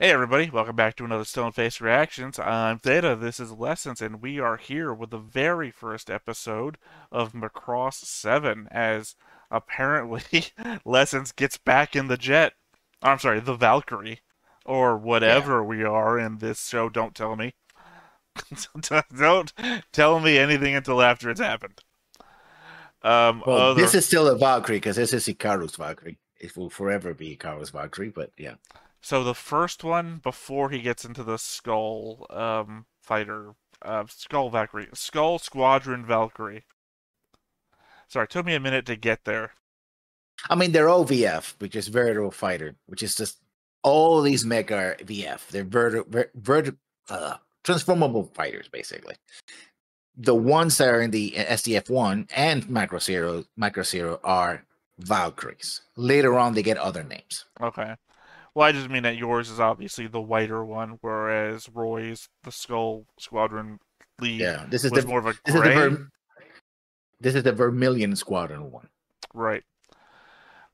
Hey everybody, welcome back to another Stone Face Reactions. I'm Theta, this is Lessons, and we are here with the very first episode of Macross 7, as apparently Lessons gets back in the jet. I'm sorry, the Valkyrie. Or Yeah. whatever we are in this show, don't tell me. Don't tell me anything until after it's happened. Well, this Other is still a Valkyrie because this is Ikaru's Valkyrie. It will forever be Ikaru's Valkyrie, but yeah. So the first one, before he gets into the Skull fighter, Skull Valkyrie, Skull Squadron Valkyrie. Sorry, it took me a minute to get there. I mean, they're all VF, which is Veritable Fighter, which is just all these mech are VF. They're transformable fighters, basically. The ones that are in the SDF-1 and Macro Zero are Valkyries. Later on, they get other names. Okay. Well, I just mean that yours is obviously the whiter one, whereas Roy's, the Skull Squadron lead, Yeah, was more of a this is the gray. this is the Vermilion Squadron one. Right.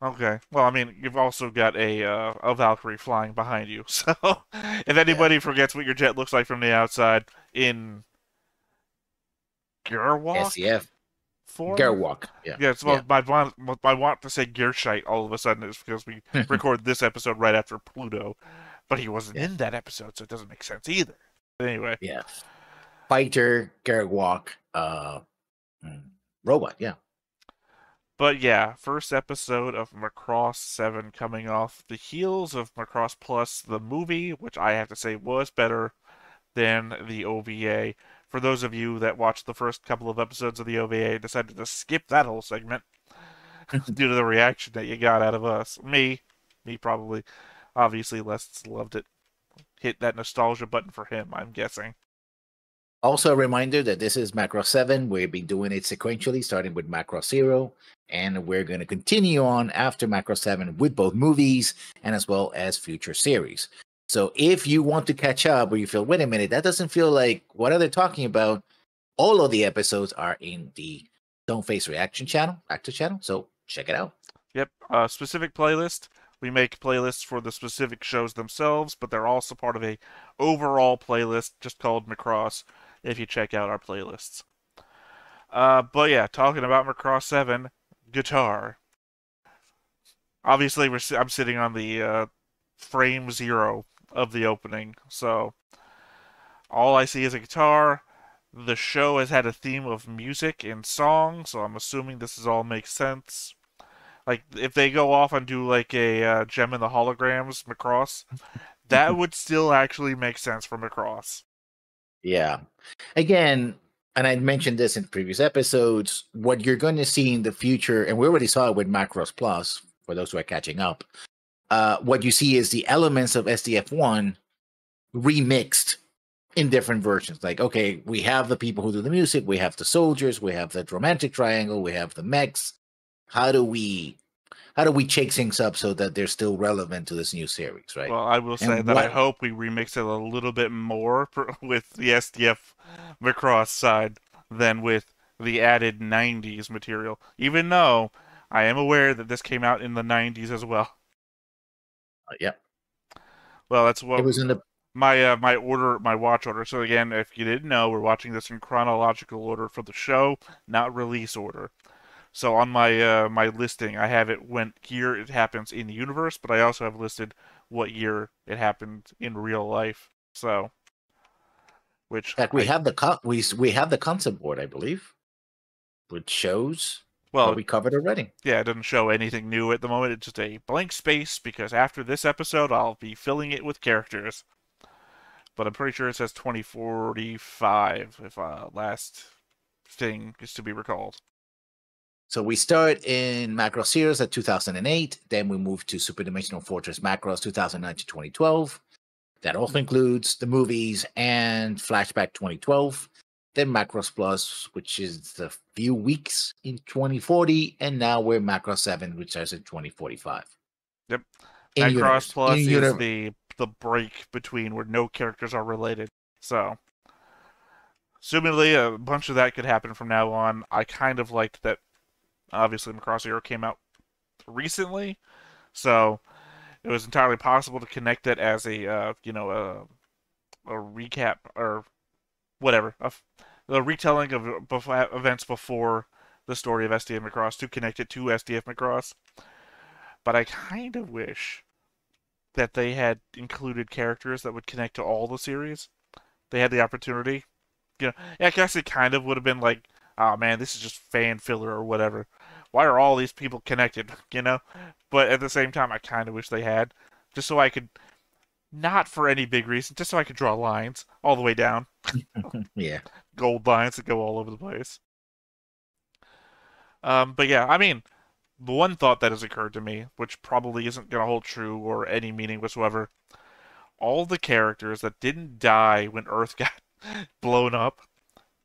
Okay. Well, I mean, you've also got a Valkyrie flying behind you. So, if Yeah, anybody forgets what your jet looks like from the outside in Gerwalk SDF form, Gerwalk. Yeah, yeah, yeah. well, I want to say Gearshite all of a sudden is because we record this episode right after Pluto, but he wasn't Yeah. in that episode, so it doesn't make sense either. Anyway, Yeah. Fighter, Garrett Walk, mm, robot. Yeah. but yeah, first episode of Macross 7 coming off the heels of Macross Plus, the movie, which I have to say was better than the OVA. For those of you that watched the first couple of episodes of the OVA and decided to skip that whole segment due to the reaction that you got out of us, me probably, obviously Les loved it. Hit that nostalgia button for him, I'm guessing. Also, a reminder that this is Macross 7. We've been doing it sequentially, starting with Macross 0, and we're going to continue on after Macross 7 with both movies and as well as future series. So, if you want to catch up or you feel, wait a minute, that doesn't feel like what are they talking about? All of the episodes are in the Don't Face Reaction channel, actor channel. So, check it out. Yep, specific playlist. We make playlists for the specific shows themselves, but they're also part of a overall playlist just called Macross if you check out our playlists. But yeah, talking about Macross 7, guitar. Obviously, I'm sitting on the frame zero of the opening, so all I see is a guitar. The show has had a theme of music and song, so I'm assuming this is all makes sense. Like, if they go off and do like a Gem and the Holograms Macross, that would still actually make sense for Macross. Yeah. Again, and I mentioned this in previous episodes, what you're going to see in the future, and we already saw it with Macross Plus, for those who are catching up, what you see is the elements of SDF1 remixed in different versions. Like, okay, we have the people who do the music, we have the soldiers, we have the romantic triangle, we have the mechs. How do we shake things up so that they're still relevant to this new series, right? Well, I will say And that I what hope we remix it a little bit more with the SDF Macross side than with the added 90s material, even though I am aware that this came out in the 90s as well. yeah, Well, that's it what was in the my watch order. So again, if you didn't know, we're watching this in chronological order for the show, not release order. So on my my listing, I have it when year it happens in the universe, but I also have listed what year it happened in real life. So, which in fact, we I have the we have the concept board, I believe, which shows what well, we covered already. yeah, it doesn't show anything new at the moment. It's just a blank space because after this episode, I'll be filling it with characters. But I'm pretty sure it says 2045 if last thing is to be recalled. So we start in Macross Heroes at 2008. Then we move to Super Dimensional Fortress Macross 2009 to 2012. That also includes the movies and Flashback 2012. Then Macross Plus, which is the few weeks in 2040. And now we're Macross 7, which starts in 2045. Yep. In Macross universe. In Plus is universe. the break between where no characters are related. So, assumingly a bunch of that could happen from now on. I kind of liked that obviously Macross Zero came out recently, so It was entirely possible to connect it as a recap or whatever, a retelling of events before the story of SDF Macross to connect it to SDF Macross. But I kind of wish that they had included characters that would connect to all the series. They had the opportunity. I guess it kind of would have been like, oh man, this is just fan filler or whatever. Why are all these people connected? But at the same time, I kind of wish they had, just so I could, not for any big reason, just so I could draw lines all the way down, Yeah. gold lines that go all over the place. But yeah, I mean, the one thought that has occurred to me, which probably isn't going to hold true or any meaning whatsoever, all the characters that didn't die when Earth got blown up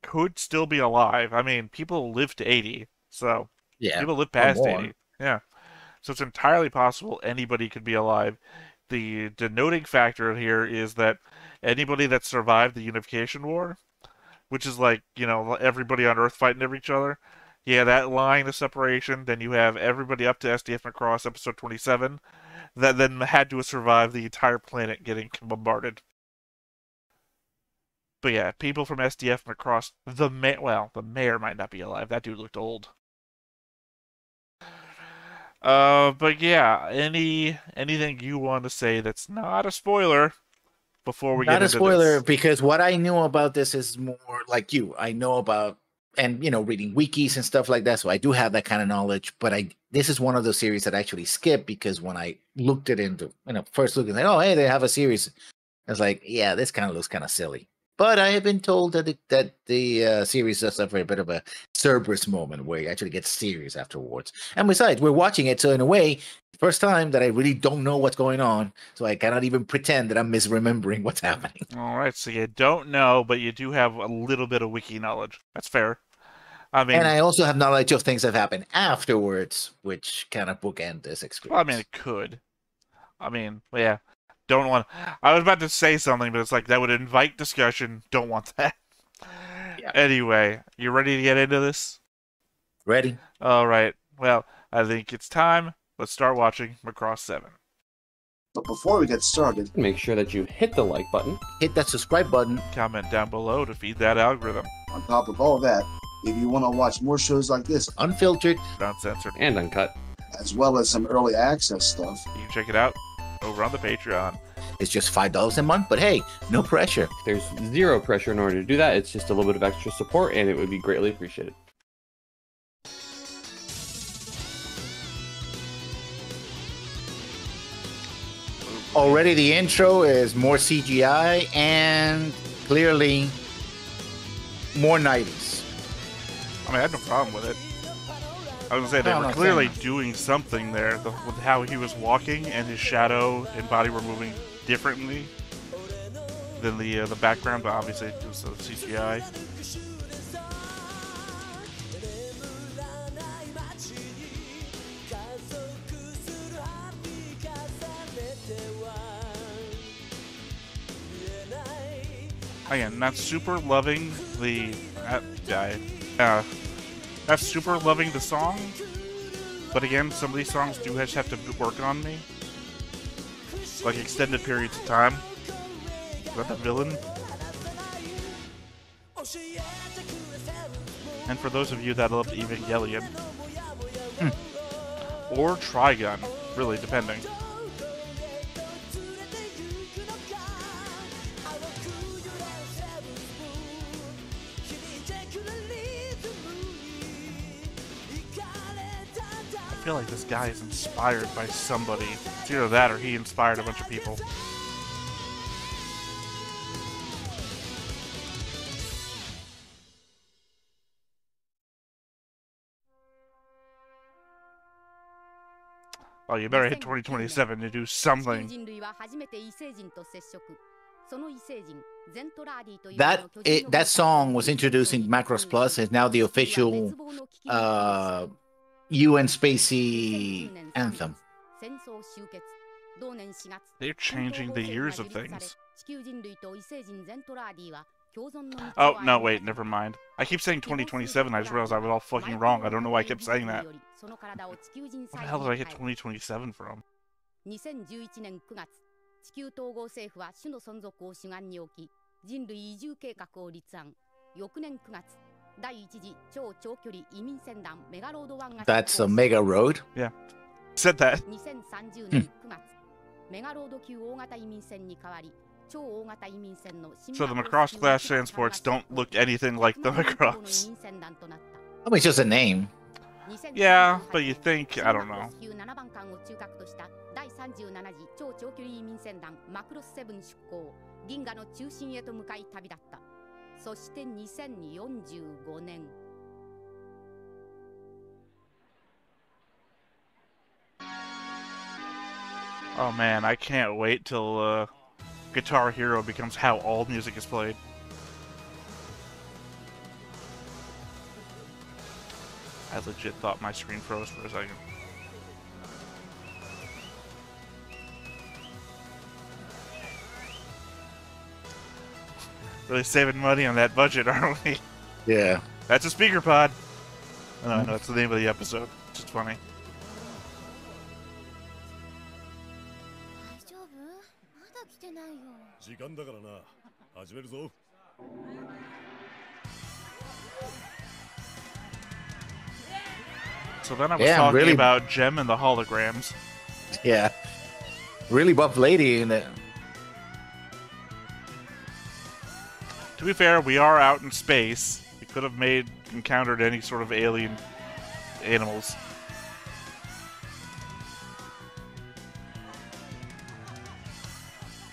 could still be alive. I mean, people live to 80, so Yeah. people live Or past more. 80. Yeah. So it's entirely possible anybody could be alive. The denoting factor here is that anybody that survived the Unification War, which is like, everybody on Earth fighting each other, yeah, that line of separation, then you have everybody up to SDF Macross episode 27 that then had to survive the entire planet getting bombarded. But yeah, people from SDF Macross, the mayor might not be alive. That dude looked old. But yeah, anything you want to say that's not a spoiler before we Not get a into spoiler this? because what I knew about this is more like you. I know about and reading wikis and stuff like that. So I do have that kind of knowledge. But this is one of those series that I actually skip because when I looked it into first looking like, oh hey, they have a series. I was like, yeah, this kind of looks kind of silly. But I have been told that the series does suffer a bit of a Cerberus moment where you actually get serious afterwards. And besides, we're watching it, so in a way, first time that I really don't know what's going on, so I cannot even pretend that I'm misremembering what's happening. All right, so you don't know, but you do have a little bit of wiki knowledge. That's fair. I And mean, I also have knowledge of things that happen afterwards, which kind of bookend this experience. it could. Yeah, don't want. I was about to say something, but it's like that would invite discussion. Don't want that. Yeah. Anyway, you ready to get into this? Ready? All right. Well, I think it's time. Let's start watching Macross 7. But before we get started, Make sure that you hit the like button. Hit that subscribe button. Comment down below to feed that algorithm. on top of all that, if you want to watch more shows like this, Unfiltered. Uncensored. And uncut. as well as some early access stuff, You can check it out over on the Patreon. It's just $5 a month, but hey, no pressure. There's zero pressure in order to do that. It's just a little bit of extra support, and it would be greatly appreciated. Already the intro is more CGI and clearly more 90s. I had no problem with it. I was gonna say they No, were no, clearly same. doing something there with how he was walking and his shadow and body were moving differently than the background, but obviously it was CGI. Again, not super loving the not super loving the song, but again, some of these songs do just have to work on me, like extended periods of time. Is that the villain? And for those of you that loved Evangelion, or Trigun, really depending. I feel like this guy is inspired by somebody. It's either that or he inspired a bunch of people. Oh, you better hit 2027 to do something. That song was introduced in Macross Plus. Is now the official UN Spacey anthem. They're changing the years of things. Oh, no, wait, never mind. I keep saying 2027, I just realized I was all fucking wrong. I don't know why I kept saying that. Where the hell did I get 2027 from? 2011年9月、地球統合政府は種の存続を主眼に置き、人類移住計画を立案。翌年9月、第一次超長距離移民船団メガロード1が That's a mega road. Yeah. Said that. 2030年9月、メガロード級大型移民船に代わり、超大型移民船の So the Macross class transports don't look anything like the Macross. I mean, it's just a name. Yeah, but you think, I don't know. 7番艦を中核とした第37次超長距離移民船団マクロス7出港、銀河の中心へと向かい旅立った。そして2045年。Oh man, I can't wait till Guitar Hero becomes how all music is played. I legit thought my screen froze for a second. Really saving money on that budget, aren't we? Yeah. That's a speaker pod. Oh, no, that's the name of the episode. It's just funny. So then I was talking really about Gem and the holograms. Yeah. Really buff lady in it. To be fair, we are out in space. We could have encountered any sort of alien animals.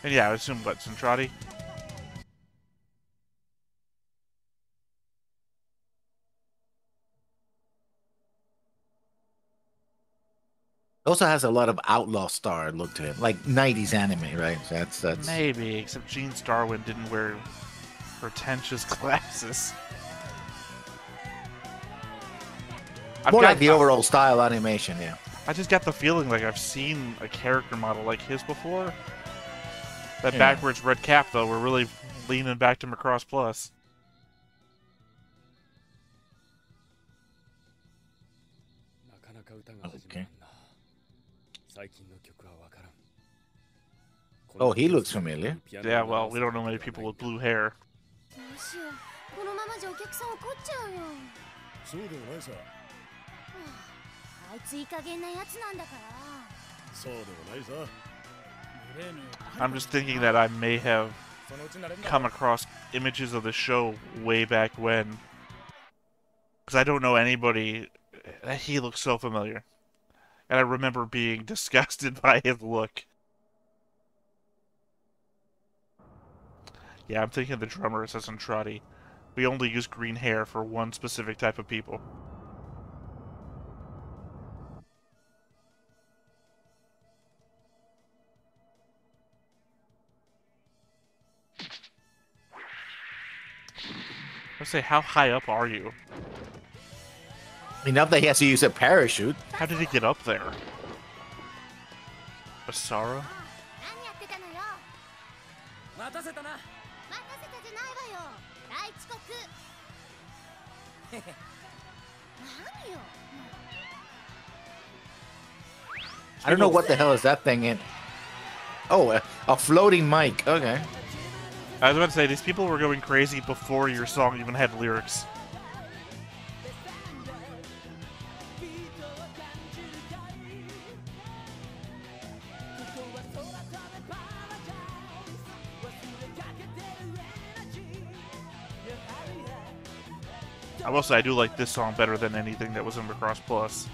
And yeah, I assume what, Centrati? Also has a lot of outlaw star look to him, like 90s anime, right? That's maybe, except Gene Starwin didn't wear pretentious glasses. more like the overall style animation, yeah. I just got the feeling like I've seen a character model like his before. That backwards red cap, though, we're really leaning back to Macross Plus. Okay. Oh, he looks familiar. Yeah, well, we don't know many people with blue hair. I'm just thinking that I may have come across images of the show way back when. Because I don't know anybody. He looks so familiar. And I remember being disgusted by his look. Yeah, I'm thinking the drummer is Centrati. We only use green hair for one specific type of people. Let's say, how high up are you? Enough that he has to use a parachute. How did he get up there? Asara? I don't know what the hell is that thing in. Oh, a floating mic. Okay. I was about to say, these people were going crazy before your song even had lyrics. I will say, I do like this song better than anything that was in Macross Plus.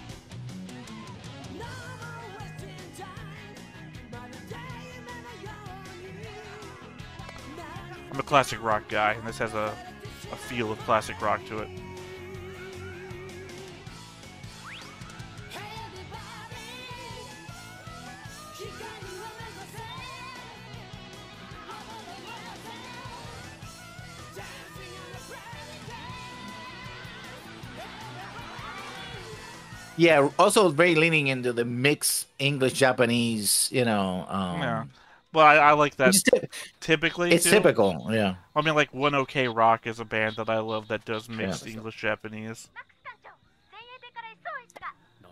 I'm a classic rock guy, and this has a feel of classic rock to it. Yeah, also very leaning into the mixed English-Japanese, yeah. Well, I like that typically. It's typical, yeah. I mean, like, One OK Rock is a band that I love that does mixed English-Japanese.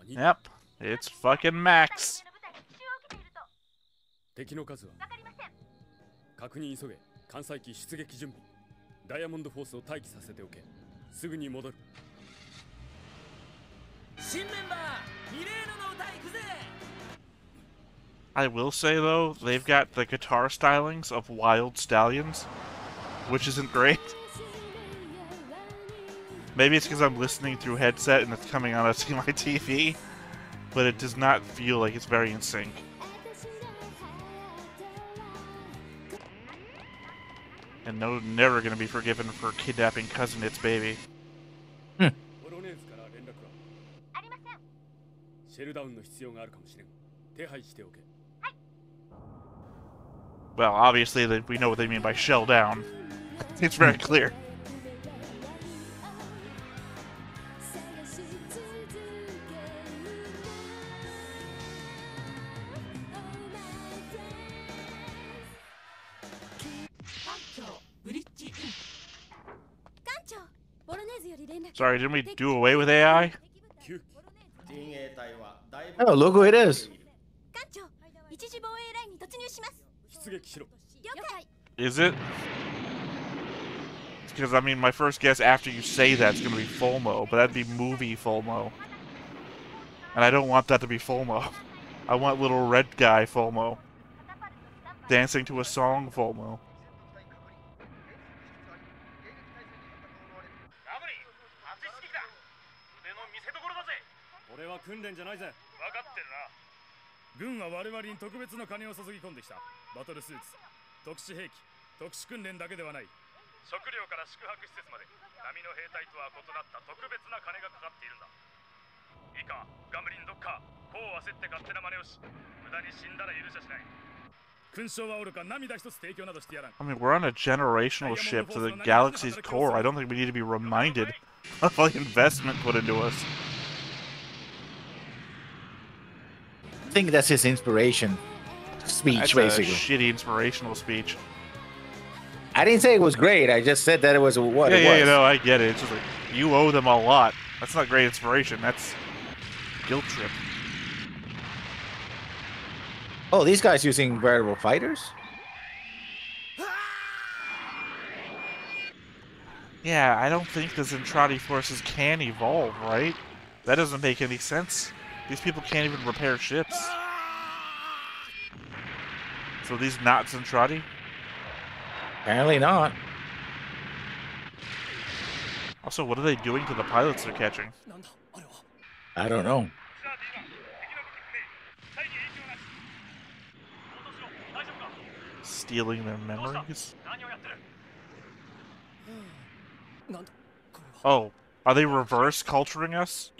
Yep, it's fucking Max. 敵の数は確認急げ。艦載機出撃準備。ダイヤモンドフォースを待機させておけ。すぐに戻る。新メンバーミレーノの歌行くぜ。 I will say though, they've got the guitar stylings of wild stallions, which isn't great. Maybe it's because I'm listening through headset and it's coming on my TV, but it does not feel like it's very in sync. And no, never gonna be forgiven for kidnapping cousin its baby. Well, obviously we know what they mean by shell down. It's very clear. Sorry, didn't we do away with AI? Oh, look who it is. Is it? Because, I mean, my first guess after you say that's going to be FOMO, but that'd be movie FOMO. And I don't want that to be FOMO. I want little red guy FOMO. Dancing to a song FOMO. I mean, we're on a generational ship to the galaxy's core. I don't think we need to be reminded of all the investment put into us. I think that's his inspiration speech, That's basically. a shitty inspirational speech. I didn't say it was great. I just said that it was what it was. Yeah, you know, I get it. It's just like, you owe them a lot. That's not great inspiration. That's guilt trip. Oh, these guys using veritable fighters? Yeah, I don't think the Zentradi forces can evolve, right? That doesn't make any sense. These people can't even repair ships. So these not Zentradi? Apparently not. Also, what are they doing to the pilots they're catching? I don't know. Stealing their memories? Oh, are they reverse culturing us?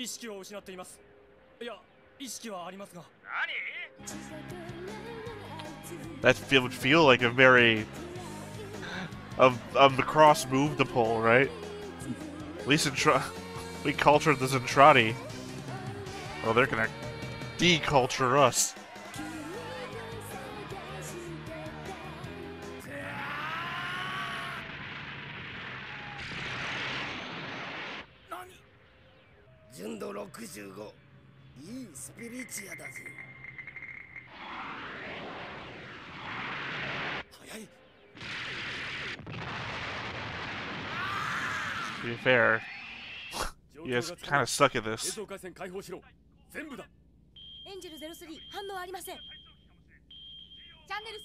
That would feel like a very of Macross move to pull, right? At least we cultured the Zentradi. Well, they're gonna deculture us. To be fair, you guys kind of suck at this. エンジェル03反応ありません。チャンネル6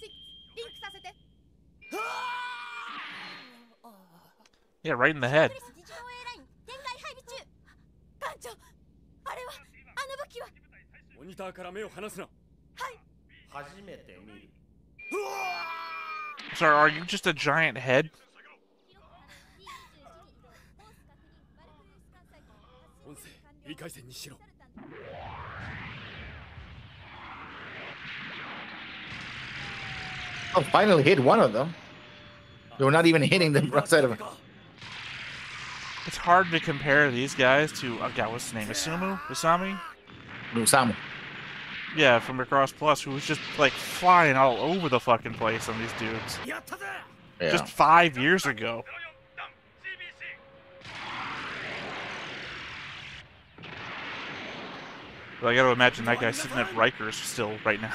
リンクさせて。 Yeah, right in the head. 自動 A ライン展開配備中。艦長、あれはあの武器は。モニターから目を離すな。はい。初めて見る。 Sorry, are you just a giant head? 音声理解線にしろ。 Oh, finally hit one of them. They were not even hitting them outside of it. It's hard to compare these guys to a guy. What's his name? Usami? Samu. Yeah, from Macross Plus, who was just like flying all over the fucking place on these dudes. Yeah. Just 5 years ago. But I gotta imagine that guy's sitting at Rikers still right now.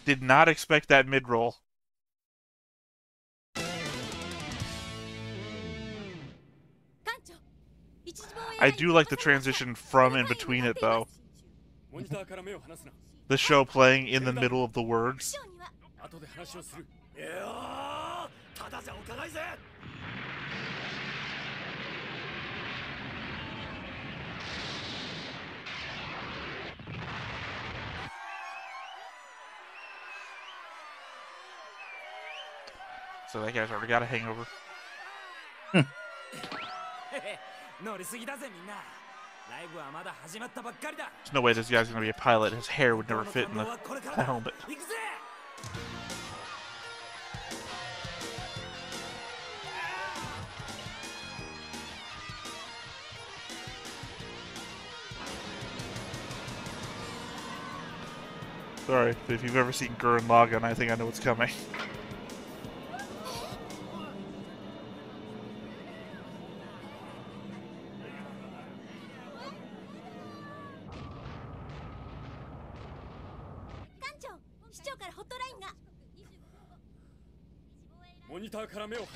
Did not expect that mid-roll. I do like the transition from in between it, though. The show playing in the middle of the words. So that guy's already got a hangover. There's no way this guy's gonna be a pilot. His hair would never fit in the helmet. Sorry, but if you've ever seen Gurren Lagann, I think I know what's coming.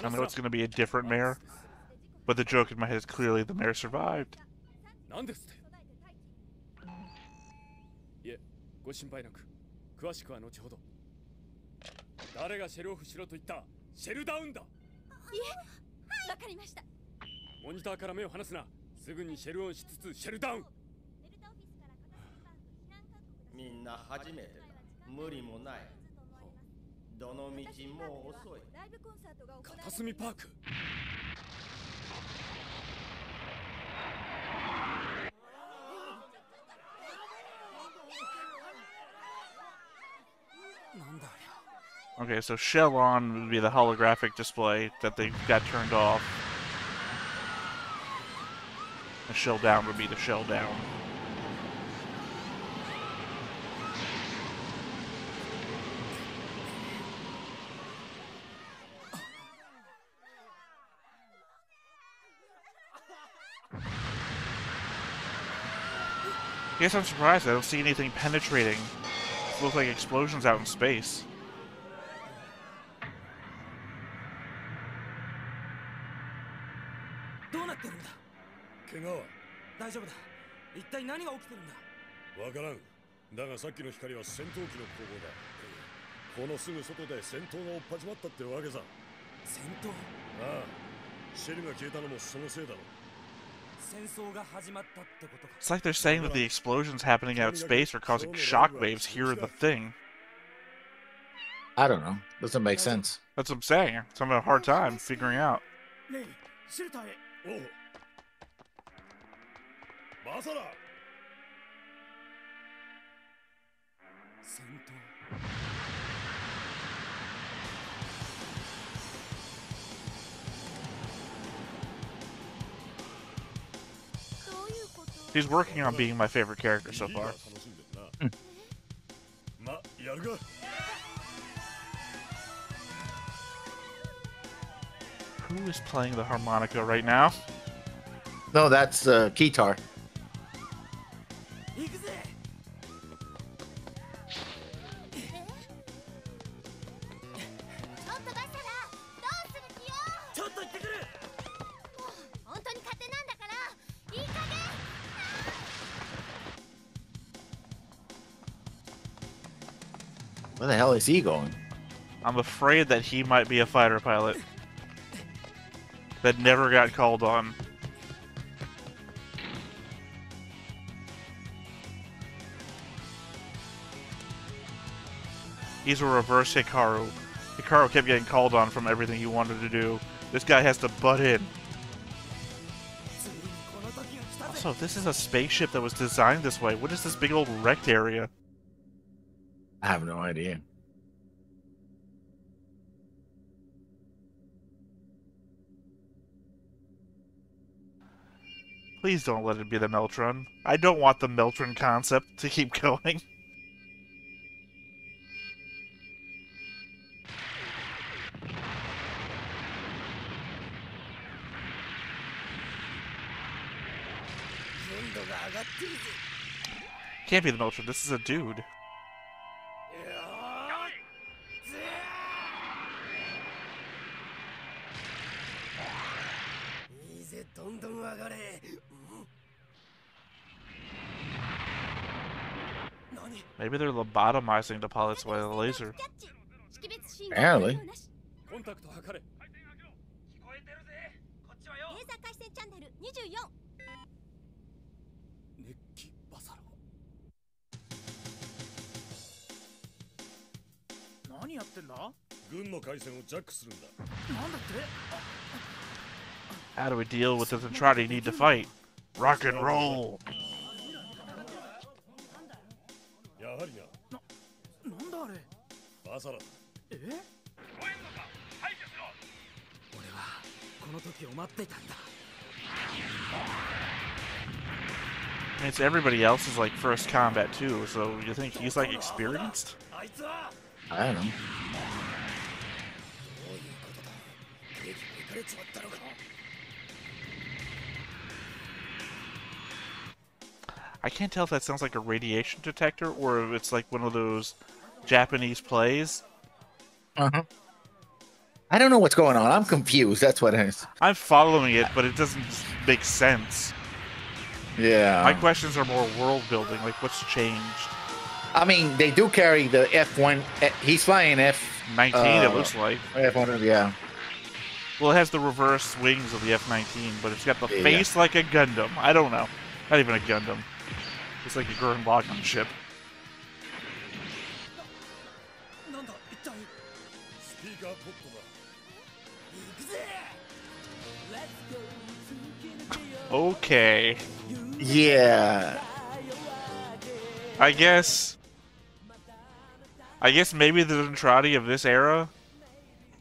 I know it's going to be a different mayor, but the joke in my head is clearly the mayor survived. Okay, so shell on would be the holographic display that they got turned off. The shell down would be the shell down. I guess I'm surprised I don't see anything penetrating. It looks like explosions out in space. It's like they're saying that the explosions happening out in space are causing shockwaves here in the thing. I don't know. Doesn't make sense. That's what I'm saying. So I'm having a hard time figuring out. He's working on being my favorite character so far. Who is playing the harmonica right now? No, that's Kitar. Where the hell is he going? I'm afraid that he might be a fighter pilot that never got called on. He's a reverse Hikaru. Hikaru kept getting called on from everything he wanted to do. This guy has to butt in. Also, if this is a spaceship that was designed this way, what is this big old wrecked area? I have no idea. Please don't let it be the Meltron. I don't want the Meltron concept to keep going. Can't be the Melcher. This is a dude. Maybe they're lobotomizing the pilots with a laser. Apparently. コンタクト測れ。レーザー回線チャンネル24。熱気バサロ。何やってんだ？軍の回線をジャックするんだ。なんだって？ How do we deal with the Zentradi need to fight? Rock and roll! やはりな。なんだあれ？バサラ。え？俺はこの時を待っていたんだ。I mean, it's everybody else's like first combat too, so you think he's like experienced? I don't know. I can't tell if that sounds like a radiation detector or if it's like one of those Japanese plays. Uh-huh. I don't know what's going on. I'm confused. That's what it is. I'm following it, but it doesn't make sense. Yeah. My questions are more world building, like what's changed. I mean, they do carry the F1. He's flying F-19, it looks like. F1, yeah. Well, it has the reverse wings of the F-19, but it's got the face like a Gundam. I don't know. Not even a Gundam. It's like a Gurren Lagann ship. Okay. Yeah. I guess maybe the Zentradi of this era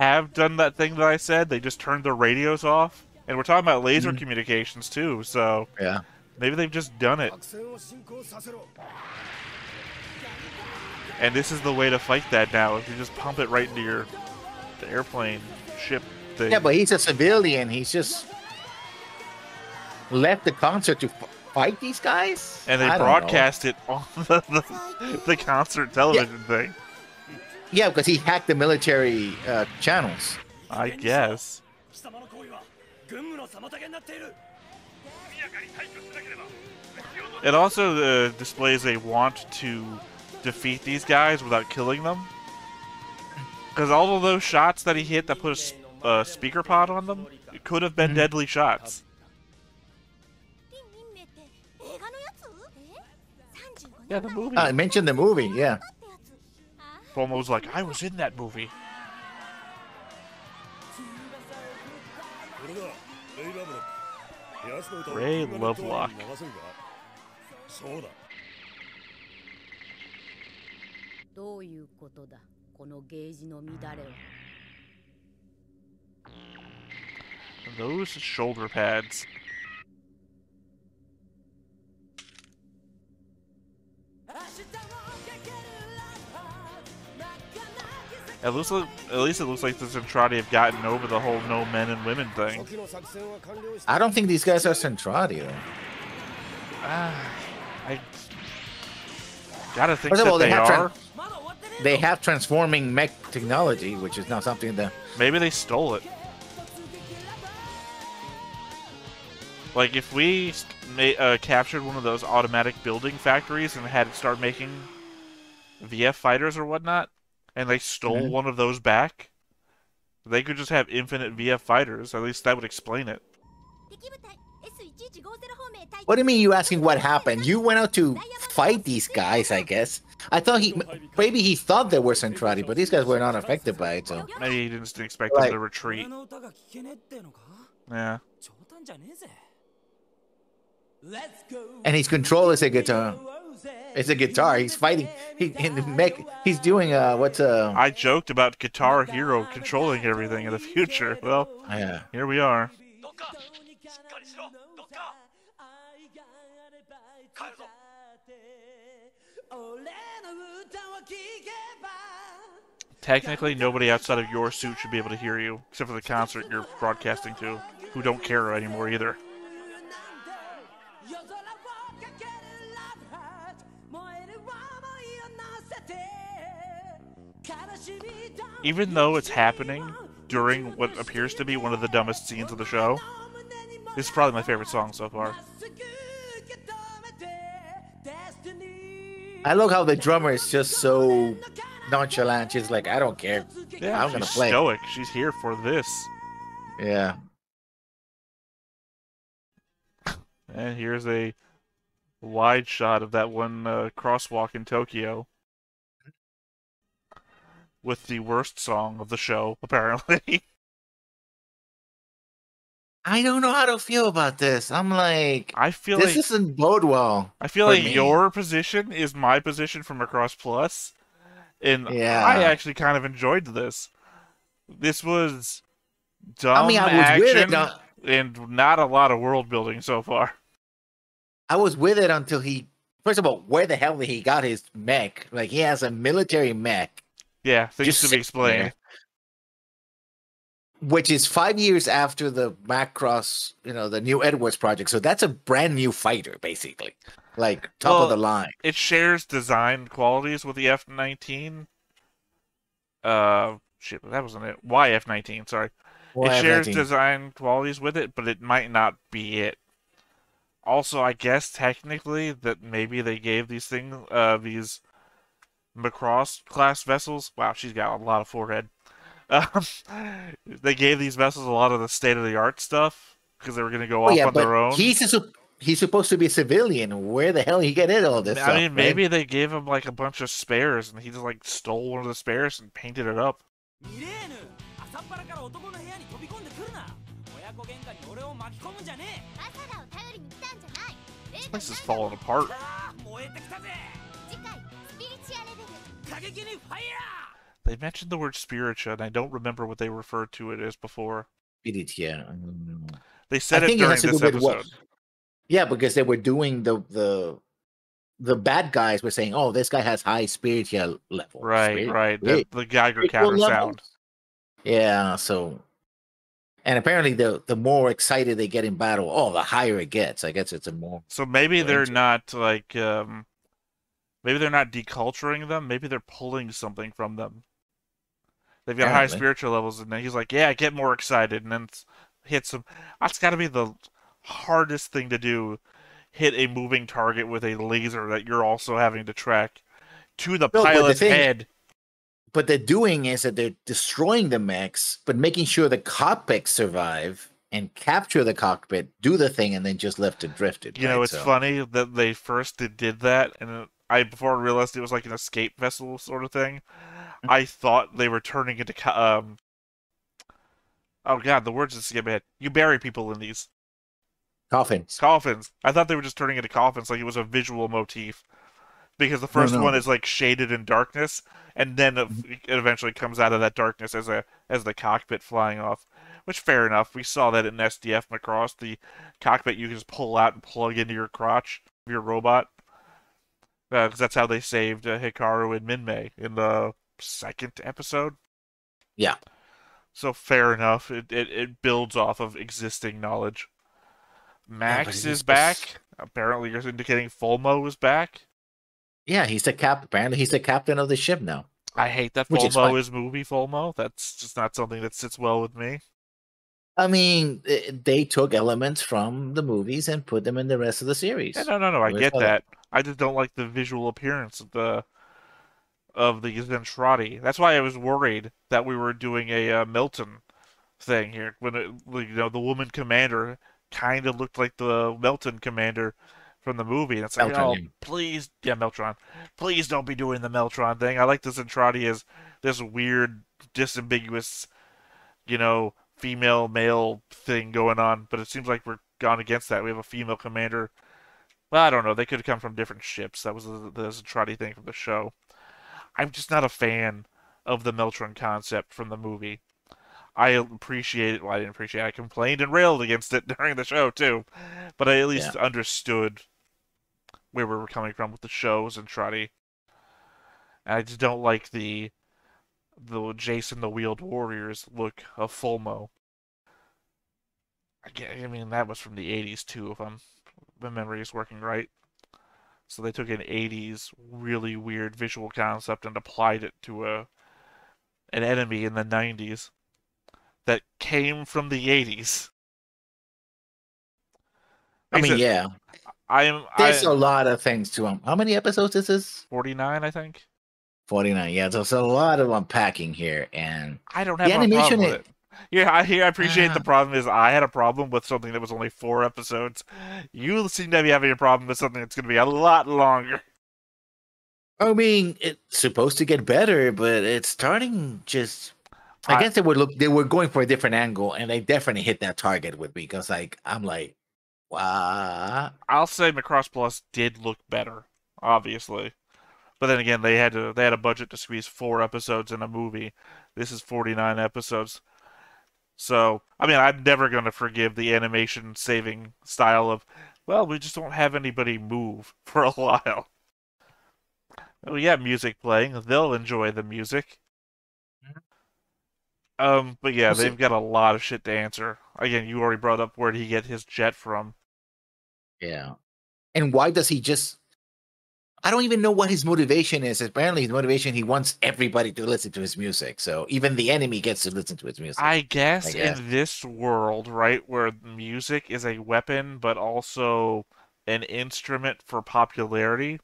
have done that thing that I said. They just turned their radios off. And we're talking about laser communications too, so yeah. Maybe they've just done it. And this is the way to fight that now, if you just pump it right into the airplane ship thing. Yeah, but he's a civilian. He's just left the concert to fight these guys? And they broadcast it on the concert television thing. Yeah, because he hacked the military channels. I guess. It also displays a want to defeat these guys without killing them. Because all of those shots that he hit that put a speaker pod on them, it could have been deadly shots. Yeah, the movie. I mentioned the movie, yeah. Cuomo was like, I was in that movie. Ray Lovelock. Those shoulder pads. At least it looks like the Zentradi have gotten over the whole no men and women thing. I don't think these guys are Zentradi, though. I gotta think that they are. They have transforming mech technology, which is not something that... Maybe they stole it. Like, if we captured one of those automatic building factories and had it start making VF fighters or whatnot, and they stole one of those back, they could just have infinite VF fighters. At least that would explain it. What do you mean you asking what happened? You went out to fight these guys, I guess. I thought maybe he thought they were Zentradi, but these guys were not affected by it, so... Maybe he didn't expect them to retreat. Yeah. And his control is a guitar. It's a guitar. He's fighting. He's doing what's I joked about Guitar Hero controlling everything in the future. Well, yeah. Here we are. Technically, nobody outside of your suit should be able to hear you, except for the concert you're broadcasting to, who don't care anymore either. Even though it's happening during what appears to be one of the dumbest scenes of the show, this is probably my favorite song so far. I love how the drummer is just so nonchalant. She's like, I don't care. Yeah, I'm gonna she's play. stoic. She's here for this. Yeah. And here's a wide shot of that one crosswalk in Tokyo with the worst song of the show, apparently. I don't know how to feel about this. I'm like, I feel this like doesn't bode well. I feel for like me. your position is my position from Macross Plus, and Yeah. I actually kind of enjoyed this. This was dumb I mean, I was with it. action and not a lot of world building so far. I was with it until he. First of all, where the hell did he got his mech? Like he has a military mech, Yeah, things Just to be sitting explained. there. Which is 5 years after the Macross, the new Edwards project. So that's a brand new fighter, basically, like top of the line. It shares design qualities with the F-19. Shit, that wasn't it. YF-19, sorry. It shares YF-19. design qualities with it, but it might not be it. Also, I guess technically that maybe they gave these Macross class vessels. Wow, she's got a lot of forehead. They gave these vessels a lot of the state-of-the-art stuff because they were going to go off on their own. He's supposed to be a civilian. Where the hell he get in all this I stuff? mean, maybe they gave him like a bunch of spares, and he just like stole one of the spares and painted it up. This place is falling apart. They mentioned the word spiritia, and I don't remember what they referred to it as before. Yeah. They said I it think during has to this do with episode. Yeah, because they were doing the bad guys were saying, "Oh, this guy has high spiritual level." Right. The Geiger spiritual counter levels? sound. Yeah, so and apparently the more excited they get in battle, the higher it gets. I guess it's a more. So maybe more they're into- not like maybe they're not deculturing them. Maybe they're pulling something from them. They've got high Apparently. spiritual levels, and then he's like, "Yeah, get more excited," and then hits them. That's got to be the hardest thing to do: hit a moving target with a laser that you're also having to track to the No, but the pilot's thing- head. What they're doing is that they're destroying the mechs, but making sure the cockpits survive and capture the cockpit, do the thing, and then just left it drifted. You know, right? it's So- funny that they first did that, and before I realized it was like an escape vessel sort of thing, I thought they were turning into oh god, the words just skip ahead. You bury people in these coffins. I thought they were just turning into coffins, like it was a visual motif. Because the first No. one is like shaded in darkness, and then it eventually comes out of that darkness as the cockpit flying off. Which, fair enough. We saw that in SDF Macross. The cockpit you can just pull out and plug into your crotch of your robot. Because that's how they saved Hikaru and Minmay in the second episode. Yeah. So fair enough. It builds off of existing knowledge. Max is back. Apparently, you're indicating Fulmo is back. Yeah, he's the apparently he's the captain of the ship now. I hate that Which is Fulmo fine. is movie Fulmo. That's just not something that sits well with me. I mean, they took elements from the movies and put them in the rest of the series. Yeah, no. I Where's get other- that. I just don't like the visual appearance of the Zentradi. That's why I was worried that we were doing a Milton thing here. When the woman commander kind of looked like the Milton commander from the movie. And it's like, Meltron, yeah. please, Meltron. Please don't be doing the Meltron thing. I like the Zentradi as this weird, disambiguous, female male thing going on, but it seems like we're gone against that. We have a female commander. Well, I don't know. They could have come from different ships. That was the Zentradi thing from the show. I'm just not a fan of the Meltron concept from the movie. I appreciate it. Well, I didn't appreciate it. I complained and railed against it during the show, too. But I at least understood where we were coming from with the shows and Zentradi. And I just don't like the Jason the Wheeled Warriors look of Fulmo. I mean, that was from the 80s, too, if my memory is working right. So they took an 80s really weird visual concept and applied it to an enemy in the 90s that came from the 80s. I Like I mean, said, yeah, there's I a lot of things to them. How many episodes is this? 49, I think. 49. Yeah, there's a lot of unpacking here, and I don't the have a problem animation. with it. Yeah, I appreciate the Uh, problem is I had a problem with something that was only 4 episodes. You seem to be having a problem with something that's going to be a lot longer. I mean, it's supposed to get better, but it's starting just. I I, guess they were going for a different angle, and they definitely hit that target with me because I'm like, wow. I'll say Macross Plus did look better, obviously. But then again, they had a budget to squeeze 4 episodes in a movie. This is 49 episodes. So, I mean, I'm never going to forgive the animation saving style of, well, we just don't have anybody move for a while. We got music playing. They'll enjoy the music. But yeah, We'll they've see. got a lot of shit to answer. Again, you already brought up where did he get his jet from. Yeah. And why does he just. I don't even know what his motivation is. Apparently, his motivation, he wants everybody to listen to his music. So even the enemy gets to listen to his music. I guess I guess. in this world, right, where music is a weapon but also an instrument for popularity,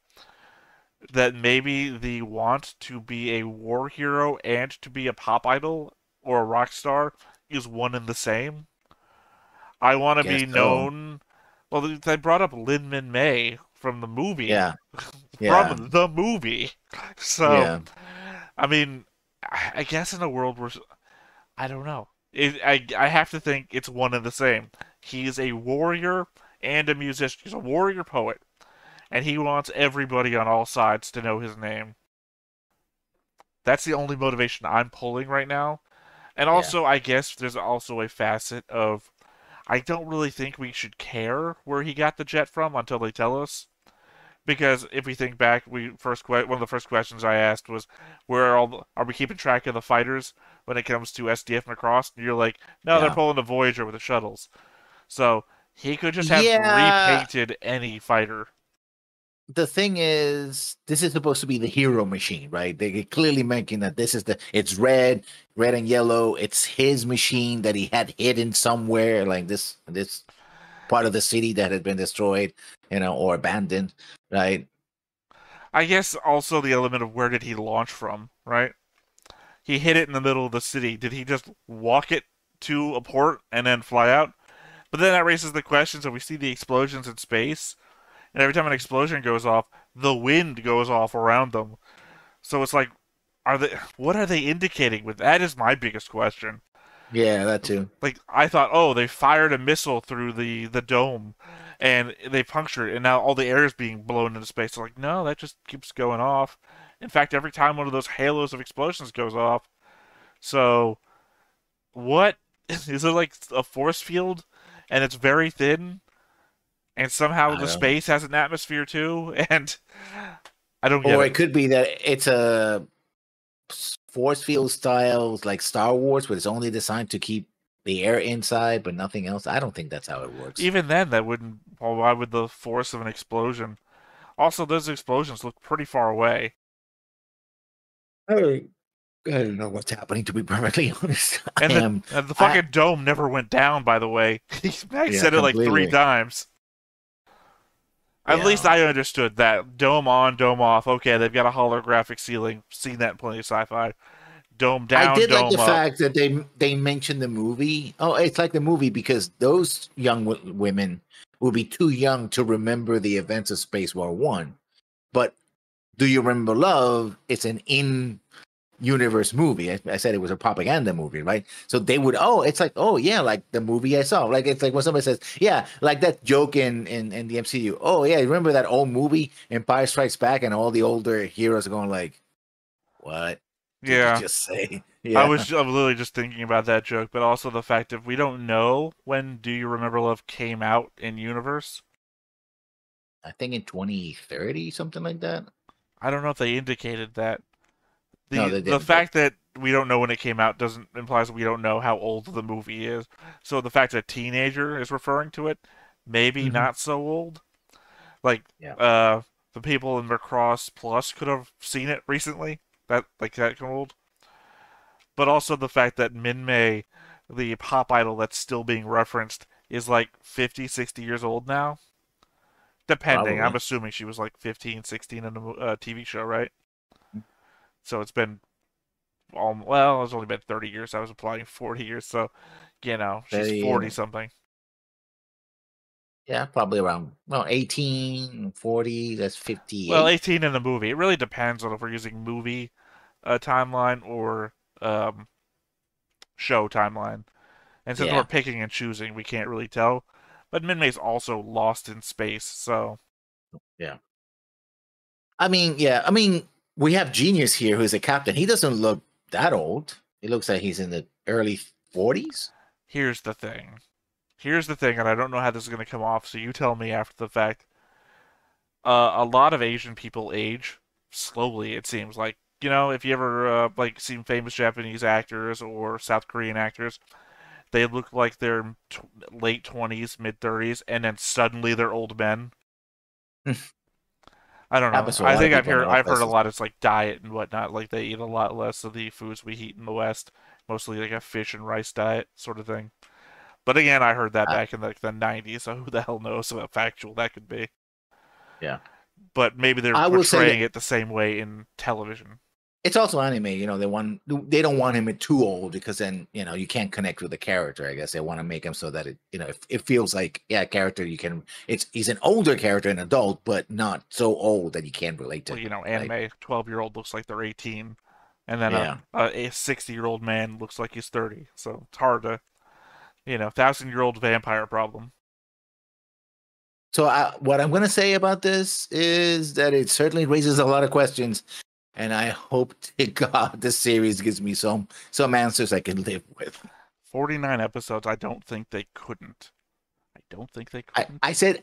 that maybe the want to be a war hero and to be a pop idol or a rock star is one and the same. I want to Guess be so. known. Well, they brought up Lin May from the movie. Yeah. Yeah. From the movie. So, Yeah. I mean, I guess in a world where I don't know. I have to think it's one and the same. He's a warrior and a musician. He's a warrior poet, and he wants everybody on all sides to know his name. That's the only motivation I'm pulling right now. And Yeah. also, I guess there's also a facet of I don't really think we should care where he got the jet from until they tell us. Because if we think back, one of the first questions I asked was, are we keeping track of the fighters when it comes to SDF Macross? And you're like, no, they're Yeah. pulling the Voyager with the shuttles. So he could just have Yeah. repainted any fighter. The thing is, this is supposed to be the hero machine, right? They clearly making that it's red and yellow. It's his machine that he had hidden somewhere, like this part of the city that had been destroyed, or abandoned, right? I guess also the element of where did he launch from, right? He hit it in the middle of the city. Did he just walk it to a port and then fly out? But then that raises the question, so we see the explosions in space, and every time an explosion goes off, the wind goes off around them. So it's like, what are they indicating with that is my biggest question. Yeah, that too. Like, I thought, oh, they fired a missile through the dome, and they punctured it, and now all the air is being blown into space. So like, no, that just keeps going off. In fact, every time one of those halos of explosions goes off. So, what? Is it like a force field, and it's very thin, and somehow I the don't. space has an atmosphere too, and I don't get Or it. it could be that it's a force field style, like Star Wars, but it's only designed to keep the air inside, but nothing else. I don't think that's how it works. Even then, that wouldn't. Well, why would the force of an explosion? Also, those explosions look pretty far away. I don't know what's happening, to be perfectly honest. And the fucking dome never went down, by the way. Max Yeah, said it like 3 completely. times. At Yeah. least I understood that. Dome on, dome off. Okay, they've got a holographic ceiling. Seen that in plenty of sci-fi. Dome down, I did like dome the up. fact that they mentioned the movie. Oh, it's like the movie because those young women will be too young to remember the events of Space War One. But Do You Remember Love? It's an in-universe movie. I said it was a propaganda movie, right? So they would, it's like, yeah, like the movie I saw. Like it's like when somebody says, yeah, like that joke in the MCU. Oh yeah, remember that old movie Empire Strikes Back, and all the older heroes are going like, what? Did you Yeah. just say? I Yeah. was literally just thinking about that joke, but also the fact that we don't know when Do You Remember Love came out in universe. I think in 2030, something like that. I don't know if they indicated that. No, they The didn't. fact that we don't know when it came out doesn't implies that we don't know how old the movie is. So the fact that teenager is referring to it, maybe Mhm. not so old. Like, Yeah. the people in Macross Plus could have seen it recently. That old. But also the fact that Minmay, the pop idol that's still being referenced, is like 50, 60 years old now. Depending. I'm Probably. assuming she was like 15, 16 in a TV show, right? So it's been, well, it's only been 30 years. I was applying 40 years. So, she's 30, 40 something. yeah, probably around, well, 18, 40, that's Well, 58. 18 in the movie. It really depends on if we're using movie timeline or show timeline. And since we're Yeah. picking and choosing, we can't really tell. But Minmay's also lost in space, so Yeah. I mean, yeah. I mean, we have Genius here who's a captain. He doesn't look that old. He looks like he's in the early 40s. here's the thing. Here's the thing, and I don't know how this is going to come off, so you tell me after the fact. A lot of Asian people age slowly, it seems like. If you ever like seen famous Japanese actors or South Korean actors, they look like they're late 20s, mid 30s, and then suddenly they're old men. I don't know. Happens to a I lot of think people in a lot of I've heard a places. lot. It's like diet and whatnot. Like they eat a lot less of the foods we eat in the West, mostly like a fish and rice diet sort of thing. But again, I heard that Uh, back in like the 90s. So who the hell knows how factual that could be? yeah. But maybe they're I will say portraying that it the same way in television. it's also anime. They don't want him too old because then you can't connect with the character. I guess they want to make him so that it feels like character you can. He's an older character, an adult, but not so old that you can't relate to Well, him. Right? anime 12-year-old looks like they're 18, and then Yeah. a 60-year-old man looks like he's 30. So it's hard to, 1,000-year-old vampire problem. So what I'm going to say about this is that it certainly raises a lot of questions, and I hope to God the series gives me some answers I can live with. 49 episodes. I don't think they couldn't. I don't think they couldn't. I said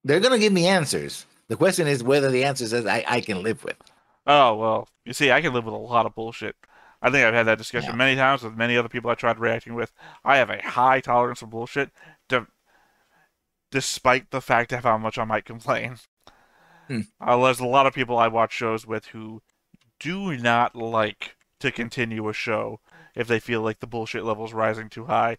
they're going to give me answers. The question is whether the answers is I can live with. Oh, well, you see, I can live with a lot of bullshit. I think I've had that discussion Yeah. many times with many other people I tried reacting with. I have a high tolerance for bullshit, despite the fact of how much I might complain. Hmm. There's a lot of people I watch shows with who do not like to continue a show if they feel like the bullshit level's rising too high.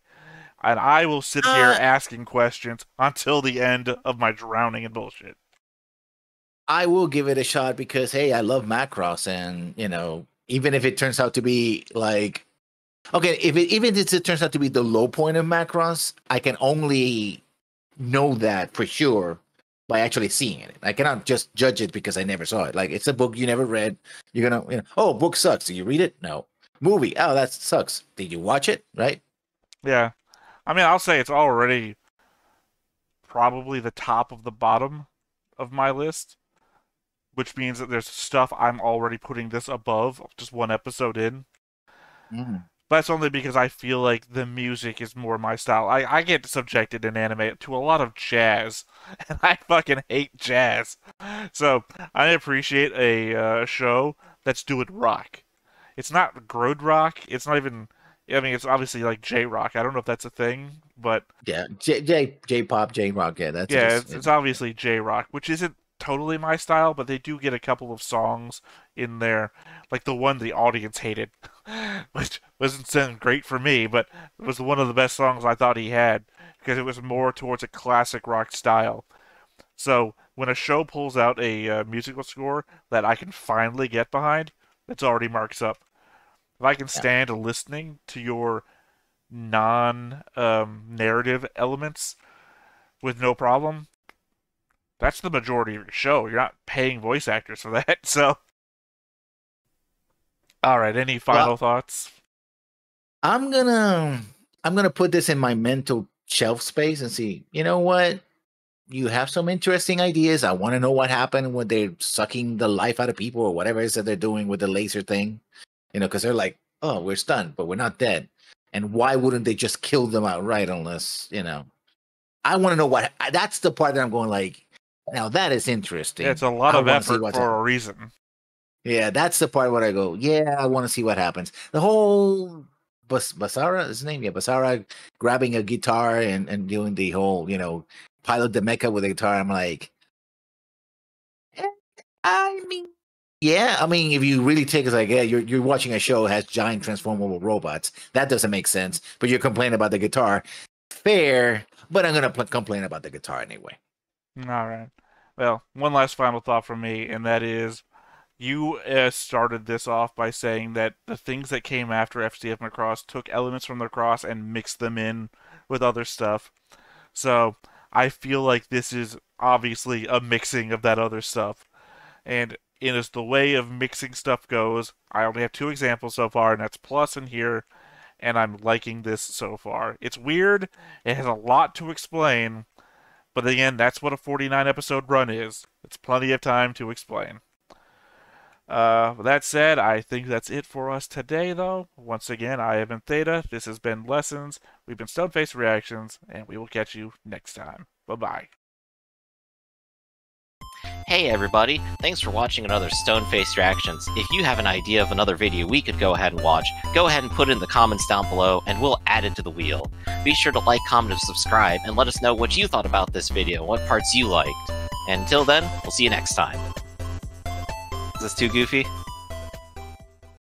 And I will sit here asking questions until the end of my drowning in bullshit. I will give it a shot because hey, I love Macross, and even if it turns out to be like, okay, even if it turns out to be the low point of Macross, I can only know that for sure by actually seeing it. I cannot just judge it because I never saw it. Like it's a book you never read. You're gonna, oh, book sucks. Did you read it? No. Movie, oh, that sucks. Did you watch it? Right? Yeah. I mean, I'll say it's already probably the top of the bottom of my list, which means that there's stuff I'm already putting this above just one episode in. Mm. But that's only because I feel like the music is more my style. I get subjected in anime to a lot of jazz, and I fucking hate jazz. So I appreciate a show that's doing rock. It's not grode rock. It's not even. I mean, it's obviously like J rock. I don't know if that's a thing, but Yeah, J pop, J rock. Yeah, that's yeah, just it's obviously J rock, which isn't totally my style, but they do get a couple of songs in there, like the one the audience hated, which wasn't sound great for me, but it was one of the best songs I thought he had because it was more towards a classic rock style. So when a show pulls out a musical score that I can finally get behind, it's already marks up. If I can yeah. stand listening to your non-narrative elements with no problem, that's the majority of your show. You're not paying voice actors for that. So, all right. Any final Well, thoughts? I'm gonna put this in my mental shelf space and see. You know what? You have some interesting ideas. I want to know what happened when they're sucking the life out of people or whatever it is that they're doing with the laser thing. Because they're like, oh, we're stunned, but we're not dead. And why wouldn't they just kill them outright unless, I want to know what. That's the part that I'm going like, now that is interesting. Yeah, it's a lot I of want to see effort what's for happening. a reason. Yeah, that's the part where I go, yeah, I want to see what happens. The whole Basara, his name, yeah, Basara grabbing a guitar and doing the whole, pilot the mecha with a guitar. I'm like, I mean, yeah. I mean, if you really take it like, yeah, you're watching a show that has giant transformable robots. That doesn't make sense. But you're complaining about the guitar. Fair, but I'm gonna complain about the guitar anyway. All right. Well, one last final thought from me, and that is, you started this off by saying that the things that came after FCF Macross took elements from Macross and mixed them in with other stuff. So I feel like this is obviously a mixing of that other stuff. And in as the way of mixing stuff goes, I only have two examples so far, and that's Plus and here, and I'm liking this so far. It's weird, it has a lot to explain, but again, that's what a 49 episode run is. It's plenty of time to explain. With that said, I think that's it for us today, though. Once again, I have been Theta, this has been Lessons, we've been Stoneface Reactions, and we will catch you next time. Bye-bye. Hey everybody, thanks for watching another Stoneface Reactions. If you have an idea of another video we could go ahead and watch, go ahead and put it in the comments down below and we'll add it to the wheel. Be sure to like, comment, and subscribe, and let us know what you thought about this video and what parts you liked. And until then, we'll see you next time. Is this too goofy?